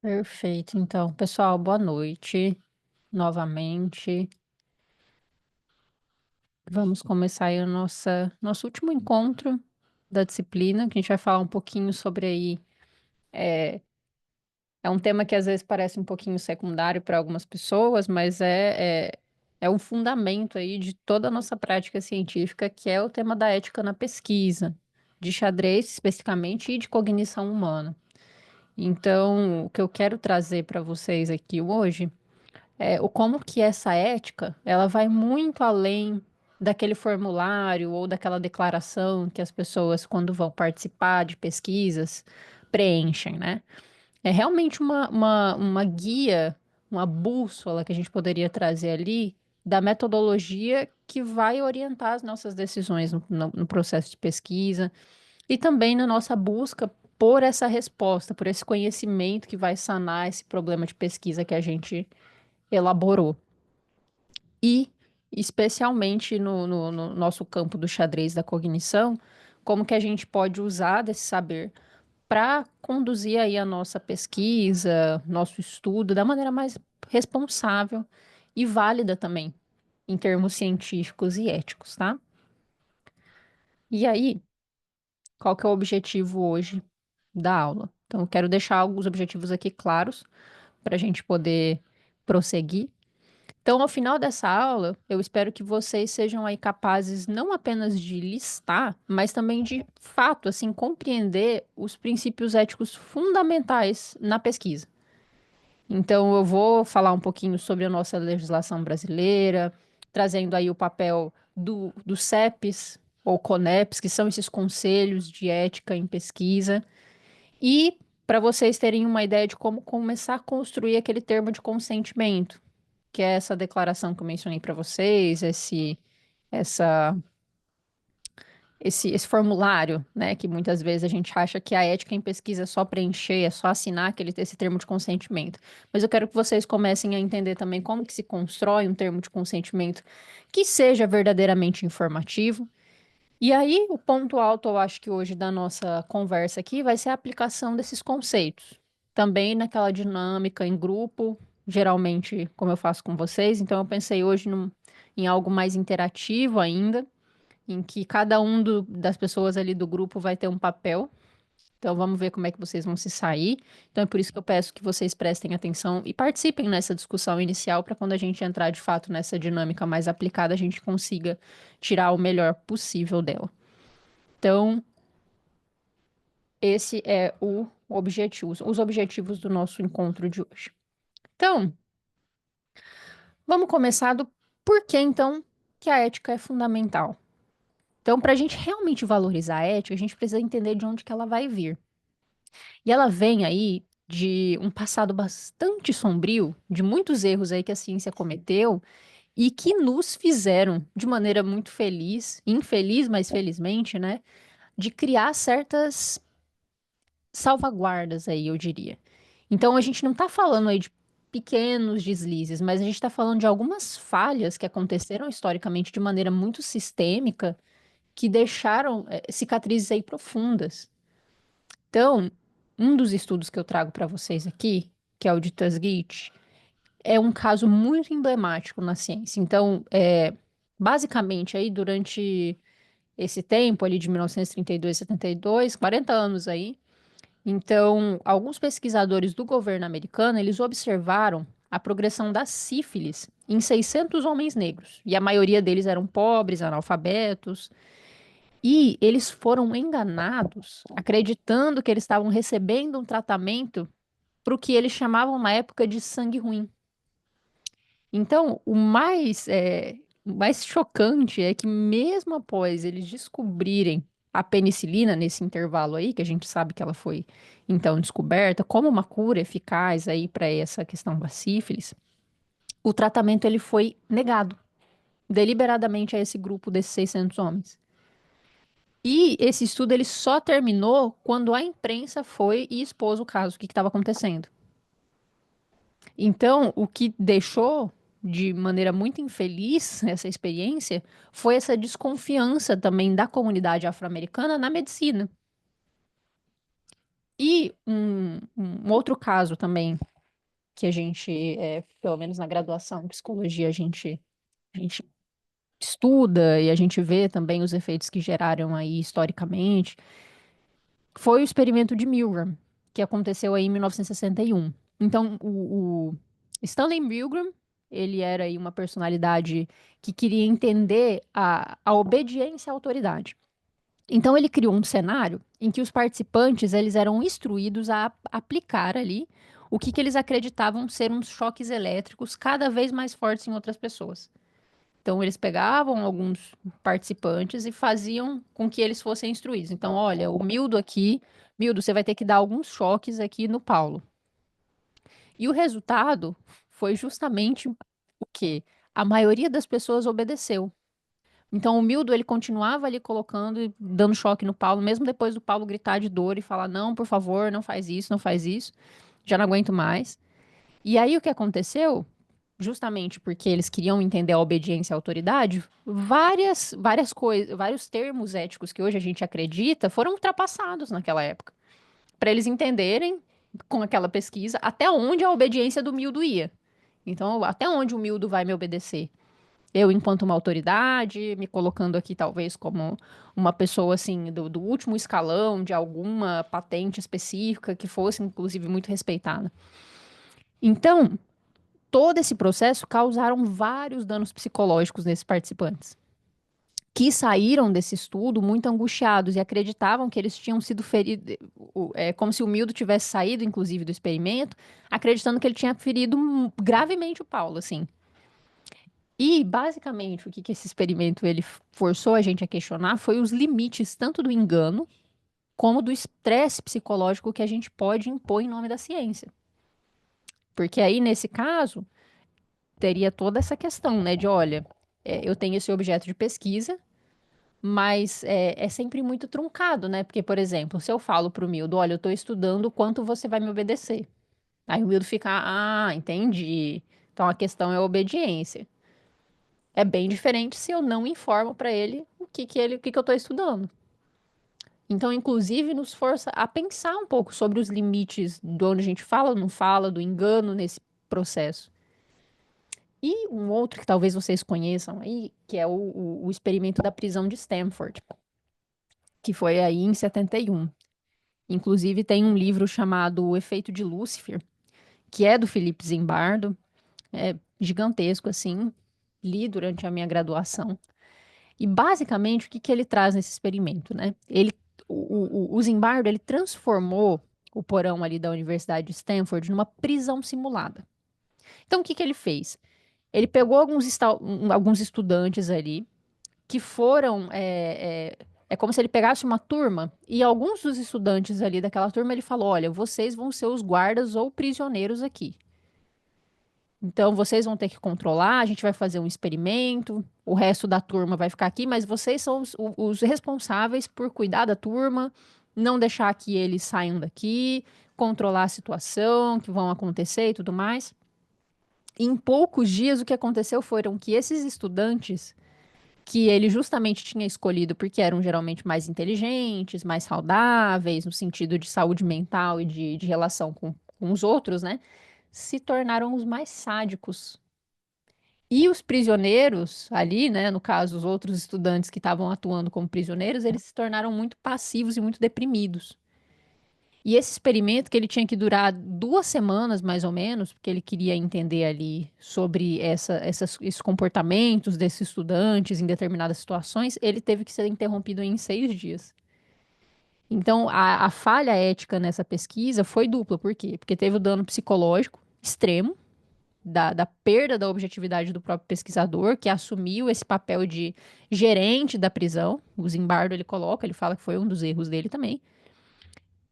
Perfeito. Então, pessoal, boa noite novamente. Vamos começar aí o nosso último encontro da disciplina, que a gente vai falar um pouquinho sobre aí. É um tema que às vezes parece um pouquinho secundário para algumas pessoas, mas é um fundamento aí de toda a nossa prática científica, que é o tema da ética na pesquisa, de xadrez especificamente e de cognição humana. Então, o que eu quero trazer para vocês aqui hoje o como que essa ética, ela vai muito além daquele formulário ou daquela declaração que as pessoas, quando vão participar de pesquisas, preenchem, né? É realmente uma guia, uma bússola que a gente poderia trazer ali da metodologia que vai orientar as nossas decisões no processo de pesquisa e também na nossa busca por essa resposta, por esse conhecimento que vai sanar esse problema de pesquisa que a gente elaborou. E, especialmente no nosso campo do xadrez da cognição, como que a gente pode usar desse saber para conduzir aí a nossa pesquisa, nosso estudo da maneira mais responsável e válida também, em termos científicos e éticos, tá? E aí, qual que é o objetivo hoje da aula? Então, eu quero deixar alguns objetivos aqui claros para a gente poder prosseguir. Então, ao final dessa aula, eu espero que vocês sejam aí capazes não apenas de listar, mas também de fato, assim, compreender os princípios éticos fundamentais na pesquisa. Então, eu vou falar um pouquinho sobre a nossa legislação brasileira, trazendo aí o papel dos CEPs ou CONEPs, que são esses conselhos de ética em pesquisa, e para vocês terem uma ideia de como começar a construir aquele termo de consentimento, que é essa declaração que eu mencionei para vocês, essa, esse formulário, né, que muitas vezes a gente acha que a ética em pesquisa é só preencher, é só assinar esse termo de consentimento. Mas eu quero que vocês comecem a entender também como que se constrói um termo de consentimento que seja verdadeiramente informativo. E aí, o ponto alto, eu acho que hoje da nossa conversa aqui vai ser a aplicação desses conceitos. Também naquela dinâmica em grupo, geralmente, como eu faço com vocês. Então, eu pensei hoje em algo mais interativo ainda, em que cada das pessoas ali do grupo vai ter um papel. Então, vamos ver como é que vocês vão se sair. Então, é por isso que eu peço que vocês prestem atenção e participem nessa discussão inicial, para quando a gente entrar de fato nessa dinâmica mais aplicada, a gente consiga tirar o melhor possível dela. Então, esse é o objetivo, os objetivos do nosso encontro de hoje. Então, vamos começar do porquê, então, que a ética é fundamental. Então, para a gente realmente valorizar a ética, a gente precisa entender de onde que ela vai vir. E ela vem aí de um passado bastante sombrio, de muitos erros aí que a ciência cometeu e que nos fizeram, de maneira muito feliz, infeliz, mas felizmente, né, de criar certas salvaguardas aí, eu diria. Então a gente não está falando aí de pequenos deslizes, mas a gente está falando de algumas falhas que aconteceram historicamente de maneira muito sistêmica, que deixaram cicatrizes aí profundas. Então, um dos estudos que eu trago para vocês aqui, que é o de Tuskegee, é um caso muito emblemático na ciência. Então, basicamente aí durante esse tempo ali de 1932 a 72, 40 anos aí. Então, alguns pesquisadores do governo americano, eles observaram a progressão da sífilis em 600 homens negros, e a maioria deles eram pobres, analfabetos, e eles foram enganados, acreditando que eles estavam recebendo um tratamento para o que eles chamavam na época de sangue ruim. Então, o mais chocante é que mesmo após eles descobrirem a penicilina nesse intervalo aí, que a gente sabe que ela foi então descoberta como uma cura eficaz aí para essa questão da sífilis, o tratamento ele foi negado deliberadamente a esse grupo desses 600 homens. E esse estudo ele só terminou quando a imprensa foi e expôs o caso, o que estava acontecendo. Então, o que deixou de maneira muito infeliz essa experiência foi essa desconfiança também da comunidade afro-americana na medicina. E Um outro caso também que a gente, pelo menos na graduação em psicologia, a gente estuda e a gente vê também os efeitos que geraram aí historicamente, foi o experimento de Milgram, que aconteceu aí em 1961. Então, o Stanley Milgram, ele era aí uma personalidade que queria entender a obediência à autoridade. Então, ele criou um cenário em que os participantes eles eram instruídos a aplicar ali o que eles acreditavam ser uns choques elétricos cada vez mais fortes em outras pessoas. Então, eles pegavam alguns participantes e faziam com que eles fossem instruídos. Então, olha, o Mildo aqui, Mildo, você vai ter que dar alguns choques aqui no Paulo. E o resultado foi justamente o quê? A maioria das pessoas obedeceu. Então, o Mildo, ele continuava ali colocando e dando choque no Paulo, mesmo depois do Paulo gritar de dor e falar: não, por favor, não faz isso, não faz isso, já não aguento mais. E aí, o que aconteceu? Justamente porque eles queriam entender a obediência à autoridade, várias coisas, vários termos éticos que hoje a gente acredita foram ultrapassados naquela época, para eles entenderem com aquela pesquisa até onde a obediência do Mildo ia. Então, até onde o Mildo vai me obedecer? Eu, enquanto uma autoridade, me colocando aqui talvez como uma pessoa assim do último escalão de alguma patente específica que fosse, inclusive, muito respeitada. Então, todo esse processo causaram vários danos psicológicos nesses participantes, que saíram desse estudo muito angustiados e acreditavam que eles tinham sido feridos, como se o Mildo tivesse saído, inclusive, do experimento, acreditando que ele tinha ferido gravemente o Paulo, assim. E, basicamente, o que esse experimento ele forçou a gente a questionar foi os limites tanto do engano como do estresse psicológico que a gente pode impor em nome da ciência. Porque aí, nesse caso, teria toda essa questão, né, de, olha, eu tenho esse objeto de pesquisa, mas é sempre muito truncado, né? Porque, por exemplo, se eu falo para o Mildo, olha, eu estou estudando o quanto você vai me obedecer. Aí o Mildo fica, entendi. Então a questão é a obediência. É bem diferente se eu não informo para ele o que que eu estou estudando. Então, inclusive, nos força a pensar um pouco sobre os limites de onde a gente fala ou não fala, do engano nesse processo. E um outro que talvez vocês conheçam aí, que é o experimento da prisão de Stanford, que foi aí em 71. Inclusive, tem um livro chamado O Efeito de Lúcifer, que é do Philip Zimbardo, é gigantesco, assim, li durante a minha graduação. E, basicamente, o que que ele traz nesse experimento, né? O Zimbardo, ele transformou o porão ali da Universidade de Stanford numa prisão simulada. Então, o que que ele fez? Ele pegou alguns estudantes ali, que foram. É como se ele pegasse uma turma e alguns dos estudantes ali daquela turma ele falou: olha, vocês vão ser os guardas ou prisioneiros aqui. Então vocês vão ter que controlar, a gente vai fazer um experimento, o resto da turma vai ficar aqui, mas vocês são os responsáveis por cuidar da turma, não deixar que eles saiam daqui, controlar a situação, que vão acontecer e tudo mais. E em poucos dias, o que aconteceu foram que esses estudantes que ele justamente tinha escolhido porque eram geralmente mais inteligentes, mais saudáveis, no sentido de saúde mental e de relação com os outros, né? Se tornaram os mais sádicos. E os prisioneiros ali, né, no caso, os outros estudantes que estavam atuando como prisioneiros, eles se tornaram muito passivos e muito deprimidos. E esse experimento, que ele tinha que durar 2 semanas, mais ou menos, porque ele queria entender ali sobre esses comportamentos desses estudantes em determinadas situações, ele teve que ser interrompido em 6 dias. Então, a falha ética nessa pesquisa foi dupla. Por quê? Porque teve o dano psicológico extremo, da perda da objetividade do próprio pesquisador, que assumiu esse papel de gerente da prisão. O Zimbardo, ele coloca, ele fala que foi um dos erros dele também.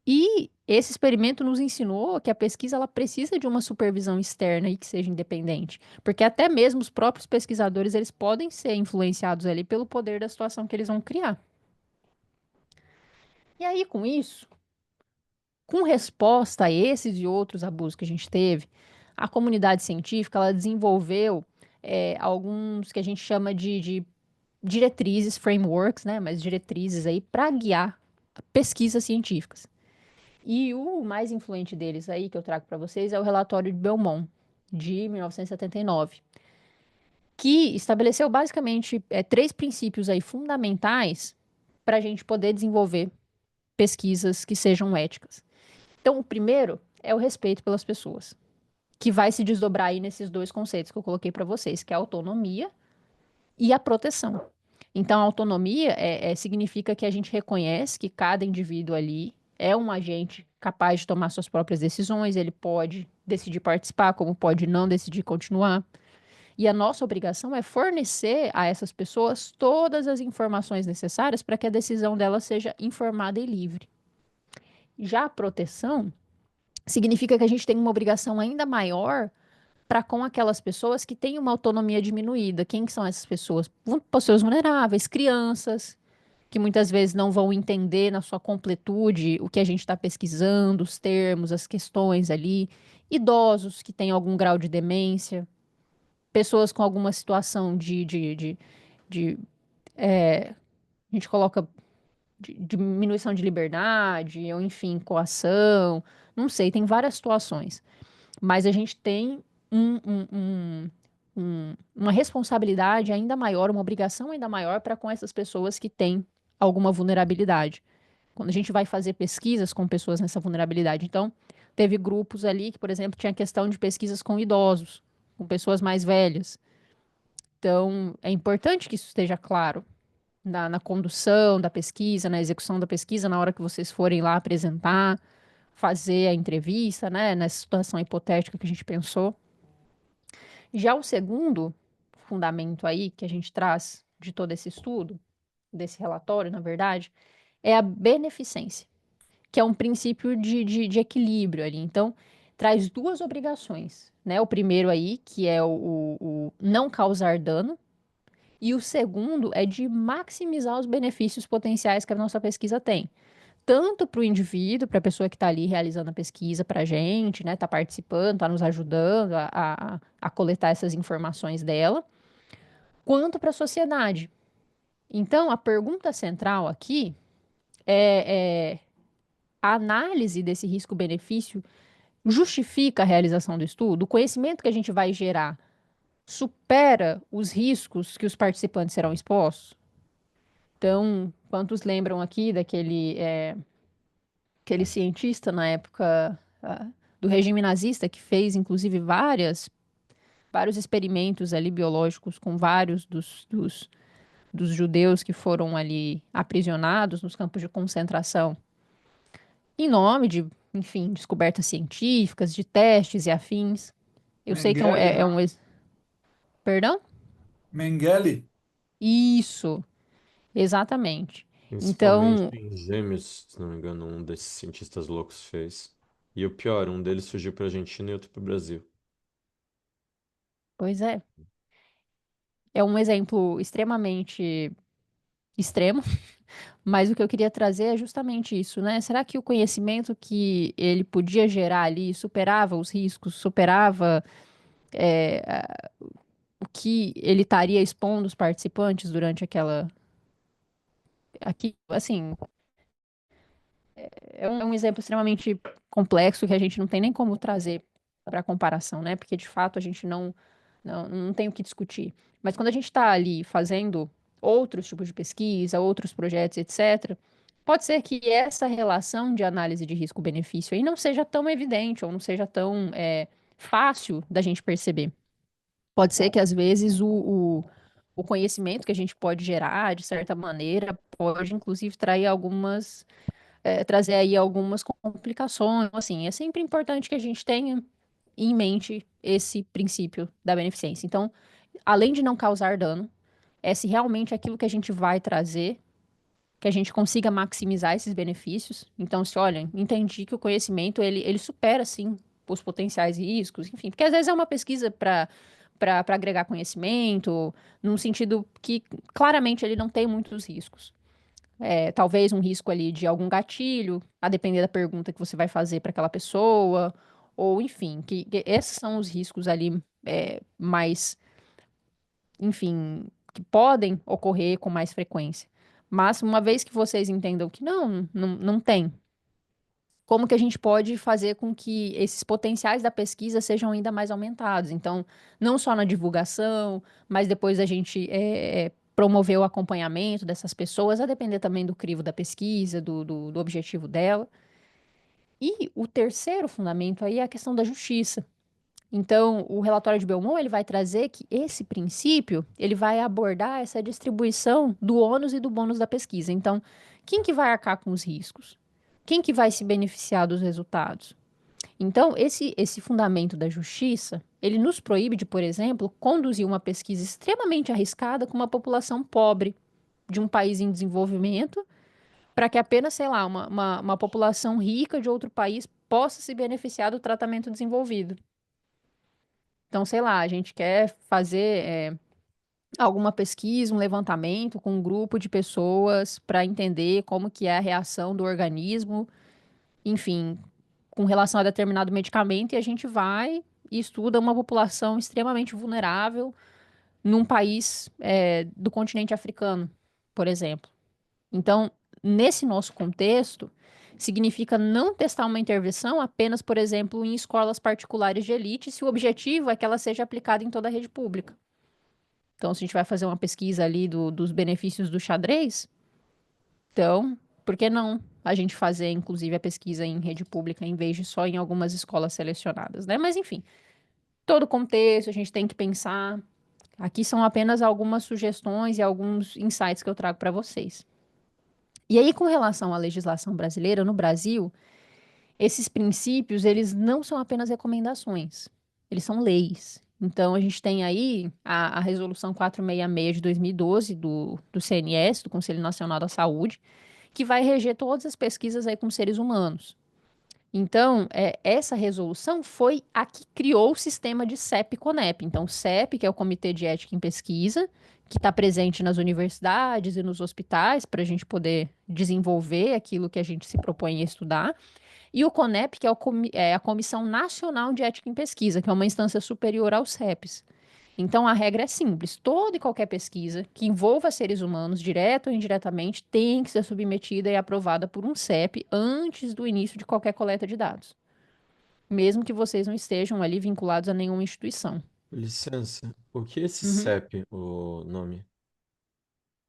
E esse experimento nos ensinou que a pesquisa ela precisa de uma supervisão externa e que seja independente, porque até mesmo os próprios pesquisadores eles podem ser influenciados ali pelo poder da situação que eles vão criar. E aí com isso, com resposta a esses e outros abusos que a gente teve, a comunidade científica ela desenvolveu alguns que a gente chama de diretrizes, frameworks, né? Mas diretrizes aí para guiar pesquisas científicas. E o mais influente deles aí, que eu trago para vocês, é o relatório de Belmont, de 1979, que estabeleceu basicamente três princípios aí fundamentais para a gente poder desenvolver pesquisas que sejam éticas. Então, o primeiro é o respeito pelas pessoas, que vai se desdobrar aí nesses dois conceitos que eu coloquei para vocês, que é a autonomia e a proteção. Então, a autonomia significa que a gente reconhece que cada indivíduo ali é um agente capaz de tomar suas próprias decisões, ele pode decidir participar, como pode não decidir continuar. E a nossa obrigação é fornecer a essas pessoas todas as informações necessárias para que a decisão delas seja informada e livre. Já a proteção significa que a gente tem uma obrigação ainda maior para com aquelas pessoas que têm uma autonomia diminuída. Quem que são essas pessoas? Pessoas vulneráveis, crianças, que muitas vezes não vão entender na sua completude o que a gente está pesquisando, os termos, as questões ali, idosos que têm algum grau de demência, pessoas com alguma situação de a gente coloca de diminuição de liberdade, ou enfim, coação, não sei, tem várias situações. Mas a gente tem um- um- um- uma responsabilidade ainda maior, uma obrigação ainda maior para com essas pessoas que têm alguma vulnerabilidade. Quando a gente vai fazer pesquisas com pessoas nessa vulnerabilidade. Então, teve grupos ali que, por exemplo, tinha questão de pesquisas com idosos, com pessoas mais velhas. Então, é importante que isso esteja claro na condução da pesquisa, na execução da pesquisa, na hora que vocês forem lá apresentar, fazer a entrevista, né, nessa situação hipotética que a gente pensou. Já o segundo fundamento aí que a gente traz de todo esse estudo, desse relatório, na verdade, é a beneficência, que é um princípio de equilíbrio ali. Então, traz duas obrigações, né? O primeiro aí, que é o não causar dano, e o segundo é de maximizar os benefícios potenciais que a nossa pesquisa tem. Tanto para o indivíduo, para a pessoa que está ali realizando a pesquisa para a gente, né? Está participando, está nos ajudando a coletar essas informações dela, quanto para a sociedade. Então, a pergunta central aqui é a análise desse risco-benefício justifica a realização do estudo? O conhecimento que a gente vai gerar supera os riscos que os participantes serão expostos? Então, quantos lembram aqui daquele aquele cientista na época do regime nazista que fez, inclusive, vários experimentos ali biológicos com vários dos judeus que foram ali aprisionados nos campos de concentração, em nome de, enfim, descobertas científicas, de testes e afins. Eu sei que Mengele, perdão? Mengele. Isso, exatamente. Principalmente Então, em Gêmeos, se não me engano, um desses cientistas loucos fez. E o pior, um deles fugiu para a Argentina e outro para o Brasil. pois é um exemplo extremamente extremo, mas o que eu queria trazer é justamente isso, né? Será que o conhecimento que ele podia gerar ali superava os riscos, superava o que ele estaria expondo os participantes durante aqui, assim, é um exemplo extremamente complexo que a gente não tem nem como trazer para comparação, né? Porque de fato a gente não tem o que discutir. Mas quando a gente está ali fazendo outros tipos de pesquisa, outros projetos, etc., pode ser que essa relação de análise de risco-benefício aí não seja tão evidente ou não seja tão fácil da gente perceber. Pode ser que às vezes o conhecimento que a gente pode gerar, de certa maneira, pode inclusive trazer aí algumas complicações. Assim, é sempre importante que a gente tenha em mente esse princípio da beneficência. Então, além de não causar dano, é se realmente aquilo que a gente vai trazer, que a gente consiga maximizar esses benefícios. Então, se olha, entendi que o conhecimento ele supera sim os potenciais riscos, enfim, porque às vezes é uma pesquisa para agregar conhecimento, num sentido que claramente ele não tem muitos riscos. Talvez um risco ali de algum gatilho, a depender da pergunta que você vai fazer para aquela pessoa, ou enfim, que esses são os riscos ali mais, enfim, que podem ocorrer com mais frequência. Mas uma vez que vocês entendam que não tem, como que a gente pode fazer com que esses potenciais da pesquisa sejam ainda mais aumentados. Então, não só na divulgação, mas depois a gente promover o acompanhamento dessas pessoas, a depender também do crivo da pesquisa, do objetivo dela. E o terceiro fundamento aí é a questão da justiça. Então, o relatório de Belmont, ele vai trazer que esse princípio, ele vai abordar essa distribuição do ônus e do bônus da pesquisa. Então, quem que vai arcar com os riscos? Quem que vai se beneficiar dos resultados? Então, esse fundamento da justiça, ele nos proíbe de, por exemplo, conduzir uma pesquisa extremamente arriscada com uma população pobre de um país em desenvolvimento, para que apenas, sei lá, uma população rica de outro país possa se beneficiar do tratamento desenvolvido. Então, sei lá, a gente quer fazer alguma pesquisa, um levantamento com um grupo de pessoas para entender como que é a reação do organismo, enfim, com relação a determinado medicamento, e a gente vai e estuda uma população extremamente vulnerável num país do continente africano, por exemplo. Então, nesse nosso contexto, significa não testar uma intervenção apenas, por exemplo, em escolas particulares de elite, se o objetivo é que ela seja aplicada em toda a rede pública. Então, se a gente vai fazer uma pesquisa ali dos benefícios do xadrez, então, por que não a gente fazer, inclusive, a pesquisa em rede pública em vez de só em algumas escolas selecionadas, né? Mas, enfim, todo o contexto a gente tem que pensar. Aqui são apenas algumas sugestões e alguns insights que eu trago para vocês. E aí, com relação à legislação brasileira, no Brasil, esses princípios, eles não são apenas recomendações, eles são leis. Então, a gente tem aí a Resolução 466 de 2012 do CNS, do Conselho Nacional da Saúde, que vai reger todas as pesquisas aí com seres humanos. Então, essa resolução foi a que criou o sistema de CEP-CONEP. Então, o CEP, que é o Comitê de Ética em Pesquisa, que está presente nas universidades e nos hospitais para a gente poder desenvolver aquilo que a gente se propõe a estudar. E o CONEP, que é a Comissão Nacional de Ética em Pesquisa, que é uma instância superior aos CEPs. Então, a regra é simples: toda e qualquer pesquisa que envolva seres humanos, direto ou indiretamente, tem que ser submetida e aprovada por um CEP antes do início de qualquer coleta de dados, mesmo que vocês não estejam ali vinculados a nenhuma instituição. Licença, o que é esse Uhum. CEP, o nome?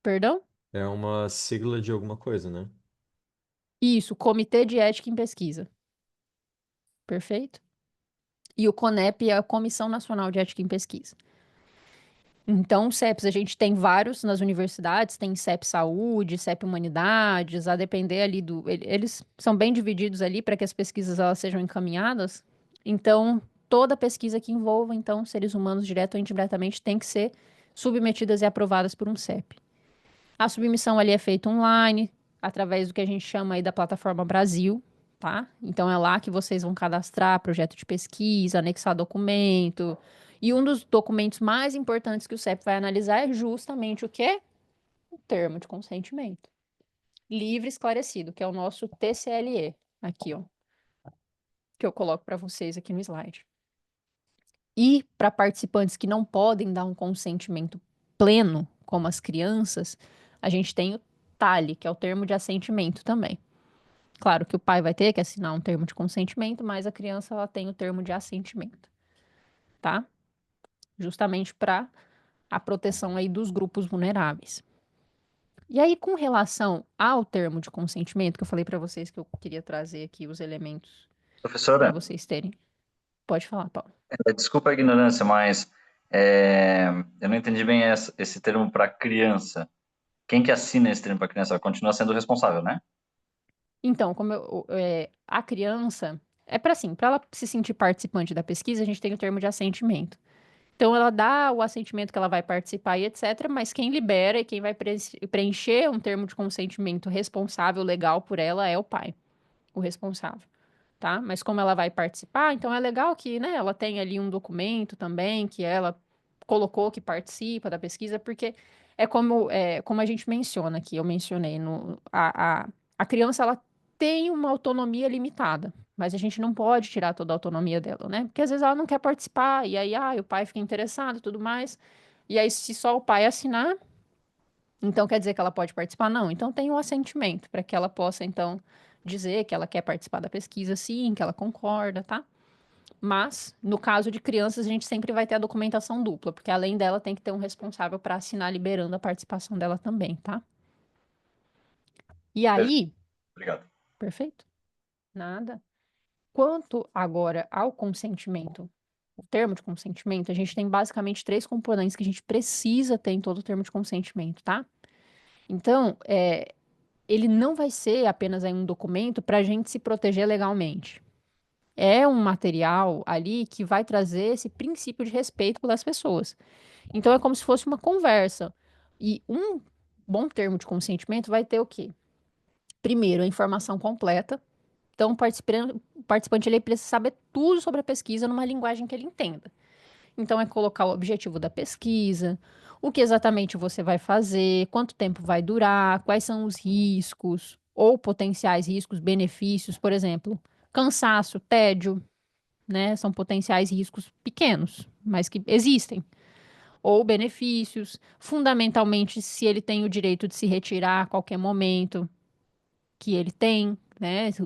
Perdão? É uma sigla de alguma coisa, né? Isso, Comitê de Ética em Pesquisa. Perfeito? E o CONEP é a Comissão Nacional de Ética em Pesquisa. Então, CEPs, a gente tem vários nas universidades, tem CEP Saúde, CEP Humanidades, a depender ali eles são bem divididos ali para que as pesquisas elas sejam encaminhadas. Então, toda pesquisa que envolva, então, seres humanos, direto ou indiretamente, tem que ser submetidas e aprovadas por um CEP. A submissão ali é feita online, através do que a gente chama aí da plataforma Brasil, tá? Então é lá que vocês vão cadastrar projeto de pesquisa, anexar documento. E um dos documentos mais importantes que o CEP vai analisar é justamente o quê? O termo de consentimento. Livre e esclarecido, que é o nosso TCLE, aqui, ó, que eu coloco para vocês aqui no slide. E para participantes que não podem dar um consentimento pleno, como as crianças, a gente tem o TALE, que é o termo de assentimento também. Claro que o pai vai ter que assinar um termo de consentimento, mas a criança ela tem o termo de assentimento, tá? Justamente para a proteção aí dos grupos vulneráveis. E aí, com relação ao termo de consentimento, que eu falei para vocês que eu queria trazer aqui os elementos para Professora, vocês terem. Pode falar, Paulo. desculpa a ignorância, mas eu não entendi bem esse termo para criança. Quem que assina esse termo para criança? Ela continua sendo o responsável, né? Então, a criança é para assim, para ela se sentir participante da pesquisa, a gente tem o termo de assentimento. Então, ela dá o assentimento que ela vai participar e etc., mas quem libera e quem vai preencher um termo de consentimento responsável legal por ela é o pai, o responsável, tá? Mas como ela vai participar, então é legal que, né, ela tenha ali um documento também que ela colocou que participa da pesquisa, porque como a gente menciona aqui, eu mencionei, a criança, ela tem uma autonomia limitada, mas a gente não pode tirar toda a autonomia dela, né? Porque às vezes ela não quer participar, e aí, o pai fica interessado e tudo mais, e aí se só o pai assinar, então quer dizer que ela pode participar? Não, então tem um assentimento para que ela possa, então, dizer que ela quer participar da pesquisa, sim, que ela concorda, tá? Mas, no caso de crianças, a gente sempre vai ter a documentação dupla, porque além dela tem que ter um responsável para assinar liberando a participação dela também, tá? E aí, Obrigado. perfeito? Nada. Quanto agora ao consentimento, o termo de consentimento, a gente tem basicamente 3 componentes que a gente precisa ter em todo o termo de consentimento, tá? Então, ele não vai ser apenas aí um documento para a gente se proteger legalmente. É um material ali que vai trazer esse princípio de respeito pelas pessoas. Então, é como se fosse uma conversa. E um bom termo de consentimento vai ter o quê? Primeiro, a informação completa. Então, o participante ele precisa saber tudo sobre a pesquisa numa linguagem que ele entenda. Então, é colocar o objetivo da pesquisa, o que exatamente você vai fazer, quanto tempo vai durar, quais são os riscos ou potenciais riscos, benefícios, por exemplo, cansaço, tédio, né? São potenciais riscos pequenos, mas que existem. Ou benefícios, fundamentalmente, se ele tem o direito de se retirar a qualquer momento, que ele tem, né? Se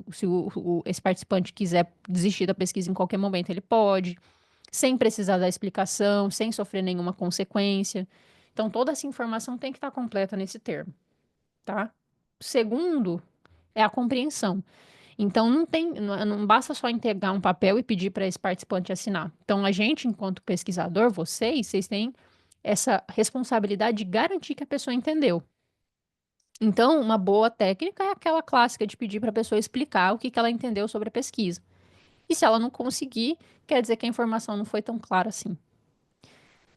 esse participante quiser desistir da pesquisa em qualquer momento, ele pode, sem precisar dar explicação, sem sofrer nenhuma consequência. Então, toda essa informação tem que estar completa nesse termo, tá? Segundo, é a compreensão. Então, não basta só entregar um papel e pedir para esse participante assinar. Então, a gente, enquanto pesquisador, vocês têm essa responsabilidade de garantir que a pessoa entendeu. Então, uma boa técnica é aquela clássica de pedir para a pessoa explicar o que ela entendeu sobre a pesquisa. E se ela não conseguir, quer dizer que a informação não foi tão clara assim.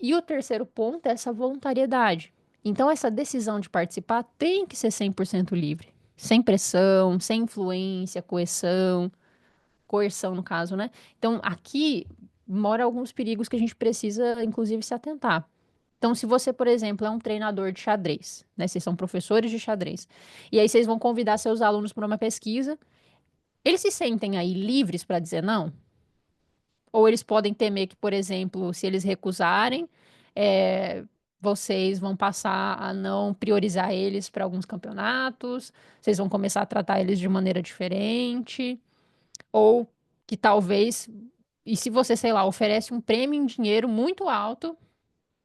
E o terceiro ponto é essa voluntariedade. Então, essa decisão de participar tem que ser 100% livre. Sem pressão, sem influência, coerção no caso, né? Então, aqui mora alguns perigos que a gente precisa, inclusive, se atentar. Então, se você, por exemplo, é um treinador de xadrez, né? Vocês são professores de xadrez, e aí vocês vão convidar seus alunos para uma pesquisa, eles se sentem aí livres para dizer não? Ou eles podem temer que, por exemplo, se eles recusarem, é, vocês vão passar a não priorizar eles para alguns campeonatos, vocês vão começar a tratar eles de maneira diferente, ou que talvez, e se você, sei lá, oferece um prêmio em dinheiro muito alto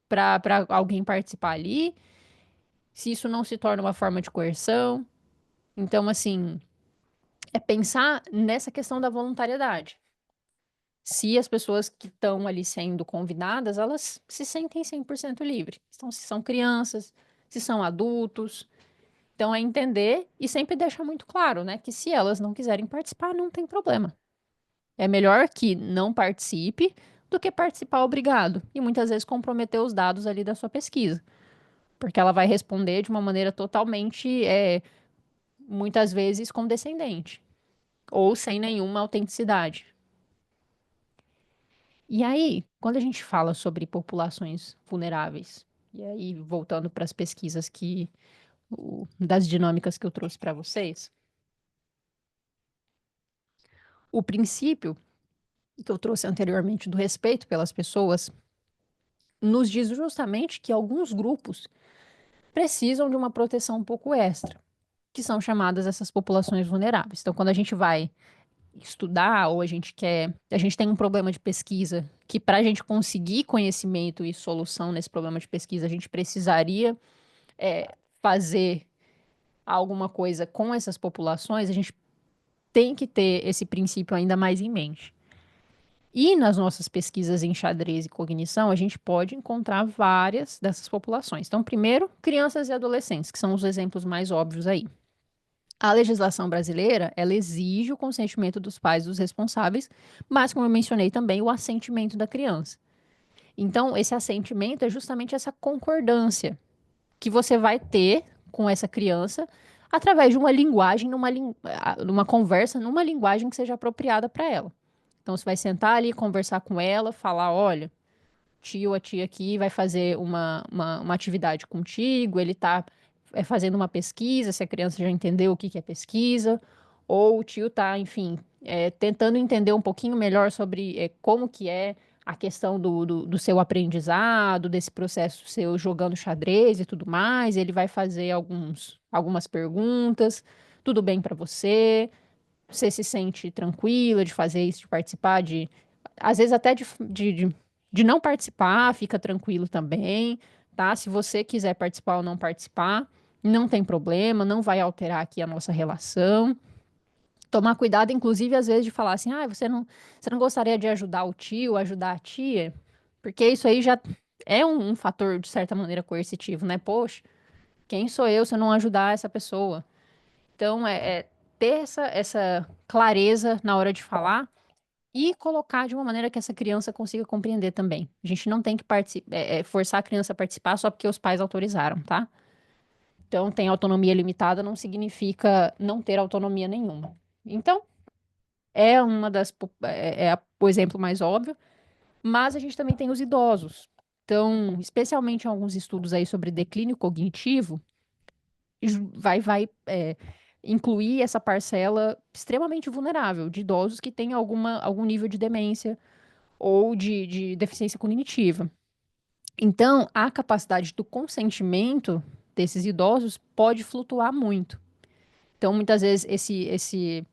para alguém participar ali, se isso não se torna uma forma de coerção. Então, assim, é pensar nessa questão da voluntariedade. Se as pessoas que estão ali sendo convidadas, elas se sentem 100% livres. Então, se são crianças, se são adultos. Então, é entender e sempre deixar muito claro, né, que se elas não quiserem participar, não tem problema. É melhor que não participe do que participar obrigado e muitas vezes comprometer os dados ali da sua pesquisa, porque ela vai responder de uma maneira totalmente, muitas vezes, condescendente ou sem nenhuma autenticidade. E aí, quando a gente fala sobre populações vulneráveis, e aí voltando para as pesquisas das dinâmicas que eu trouxe para vocês, o princípio que eu trouxe anteriormente do respeito pelas pessoas nos diz justamente que alguns grupos precisam de uma proteção um pouco extra, que são chamadas essas populações vulneráveis. Então, quando a gente vai estudar ou a gente tem um problema de pesquisa que para a gente conseguir conhecimento e solução nesse problema de pesquisa, a gente precisaria fazer alguma coisa com essas populações, a gente tem que ter esse princípio ainda mais em mente. E nas nossas pesquisas em xadrez e cognição, a gente pode encontrar várias dessas populações. Então, primeiro, crianças e adolescentes, que são os exemplos mais óbvios aí. A legislação brasileira, ela exige o consentimento dos pais dos responsáveis, mas, como eu mencionei também, o assentimento da criança. Então, esse assentimento é justamente essa concordância que você vai ter com essa criança através de uma linguagem, numa conversa, numa linguagem que seja apropriada para ela. Então, você vai sentar ali, conversar com ela, falar, olha, tio, a tia aqui vai fazer uma atividade contigo, ele está fazendo uma pesquisa, se a criança já entendeu o que é pesquisa, ou o tio está, enfim, tentando entender um pouquinho melhor sobre como que é a questão do seu aprendizado, desse processo seu jogando xadrez e tudo mais, ele vai fazer algumas perguntas, tudo bem para você, você se sente tranquila de fazer isso, de participar, às vezes até de não participar, fica tranquilo também, tá? Se você quiser participar ou não participar, não tem problema, não vai alterar aqui a nossa relação. Tomar cuidado, inclusive, às vezes, de falar assim, você não gostaria de ajudar o tio, ajudar a tia? Porque isso aí já é um fator, de certa maneira, coercitivo, né? Poxa, quem sou eu se eu não ajudar essa pessoa? Então, é ter essa clareza na hora de falar e colocar de uma maneira que essa criança consiga compreender também. A gente não tem que forçar a criança a participar só porque os pais autorizaram, tá? Então, tem autonomia limitada não significa não ter autonomia nenhuma. Então, é o exemplo mais óbvio, mas a gente também tem os idosos. Então, especialmente em alguns estudos aí sobre declínio cognitivo, vai incluir essa parcela extremamente vulnerável de idosos que têm algum nível de demência ou de deficiência cognitiva. Então, a capacidade do consentimento desses idosos pode flutuar muito. Então, muitas vezes, esse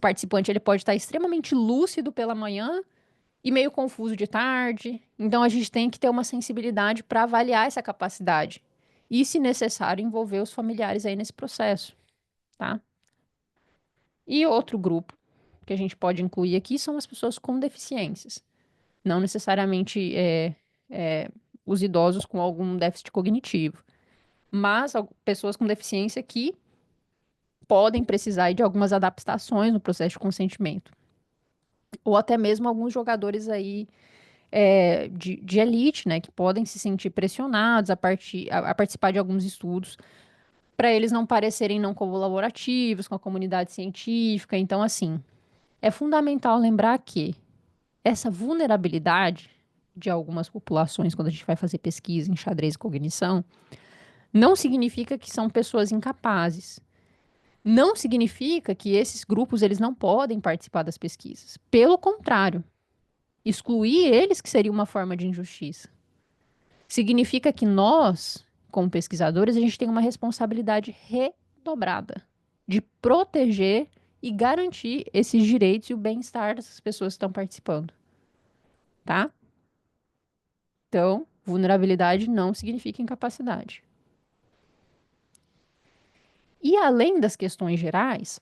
participante ele pode estar extremamente lúcido pela manhã e meio confuso de tarde. Então, a gente tem que ter uma sensibilidade para avaliar essa capacidade. E, se necessário, envolver os familiares aí nesse processo, tá? E outro grupo que a gente pode incluir aqui são as pessoas com deficiências. Não necessariamente os idosos com algum déficit cognitivo, mas pessoas com deficiência que podem precisar aí de algumas adaptações no processo de consentimento. Ou até mesmo alguns jogadores aí de elite, né, que podem se sentir pressionados a participar de alguns estudos, para eles não parecerem não colaborativos com a comunidade científica. Então, assim, é fundamental lembrar que essa vulnerabilidade de algumas populações, quando a gente vai fazer pesquisa em xadrez e cognição, não significa que são pessoas incapazes. Não significa que esses grupos eles não podem participar das pesquisas. Pelo contrário, excluir eles que seria uma forma de injustiça. Significa que nós, como pesquisadores, a gente tem uma responsabilidade redobrada de proteger e garantir esses direitos e o bem-estar dessas pessoas que estão participando, tá? Então, vulnerabilidade não significa incapacidade. E além das questões gerais,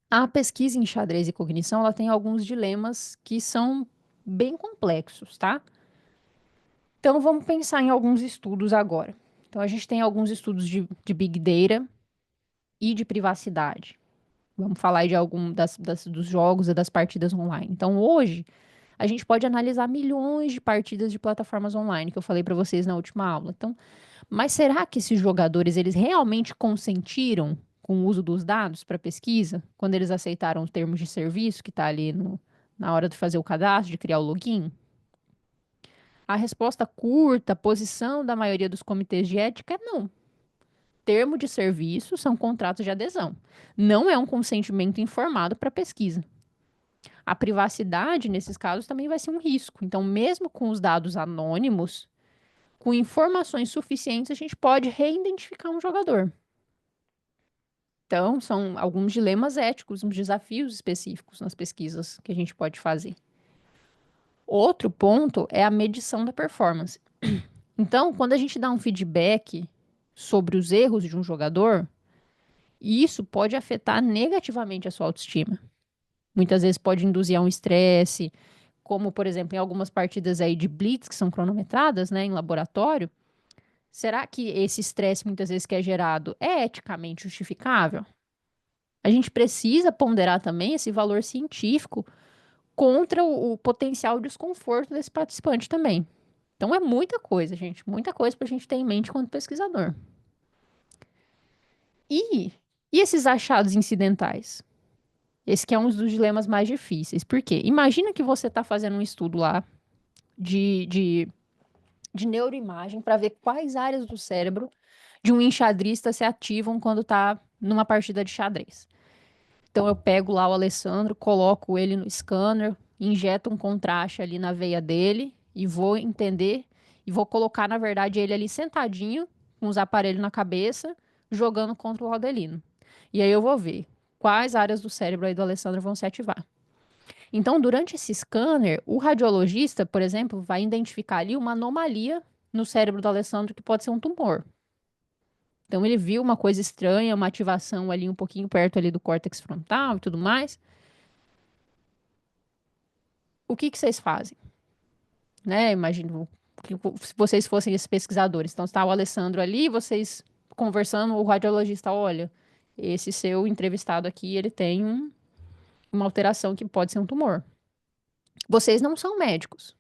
a pesquisa em xadrez e cognição, ela tem alguns dilemas que são bem complexos, tá? Então, vamos pensar em alguns estudos agora. Então, a gente tem alguns estudos de Big Data e de privacidade. Vamos falar aí de algum dos jogos e das partidas online. Então, hoje, a gente pode analisar milhões de partidas de plataformas online, que eu falei para vocês na última aula. Então, mas será que esses jogadores, eles realmente consentiram com o uso dos dados para pesquisa, quando eles aceitaram os termos de serviço que está ali na hora de fazer o cadastro, de criar o login? A resposta curta, a posição da maioria dos comitês de ética é não. Termo de serviço são contratos de adesão. Não é um consentimento informado para pesquisa. A privacidade, nesses casos, também vai ser um risco. Então, mesmo com os dados anônimos, com informações suficientes, a gente pode reidentificar um jogador. Então, são alguns dilemas éticos, uns desafios específicos nas pesquisas que a gente pode fazer. Outro ponto é a medição da performance. Então, quando a gente dá um feedback sobre os erros de um jogador, isso pode afetar negativamente a sua autoestima. Muitas vezes pode induzir a um estresse, como, por exemplo, em algumas partidas aí de blitz que são cronometradas, né, em laboratório. Será que esse estresse, muitas vezes, que é gerado é eticamente justificável? A gente precisa ponderar também esse valor científico contra o potencial desconforto desse participante também. Então, é muita coisa, gente, muita coisa para a gente ter em mente quanto pesquisador. E esses achados incidentais? Esse que é um dos dilemas mais difíceis. Por quê? Imagina que você está fazendo um estudo lá de neuroimagem para ver quais áreas do cérebro de um enxadrista se ativam quando está numa partida de xadrez. Então eu pego lá o Alessandro, coloco ele no scanner, injeto um contraste ali na veia dele e vou entender e vou colocar, na verdade, ele ali sentadinho, com os aparelhos na cabeça, jogando contra o Laudelino. E aí eu vou ver quais áreas do cérebro aí do Alessandro vão se ativar. Então, durante esse scanner, o radiologista, por exemplo, vai identificar ali uma anomalia no cérebro do Alessandro que pode ser um tumor. Então, ele viu uma coisa estranha, uma ativação ali um pouquinho perto ali do córtex frontal e tudo mais. O que que vocês fazem? Né? Imagino que se vocês fossem esses pesquisadores. Então, está o Alessandro ali, vocês conversando, o radiologista, olha, esse seu entrevistado aqui, ele tem uma alteração que pode ser um tumor. Vocês não são médicos.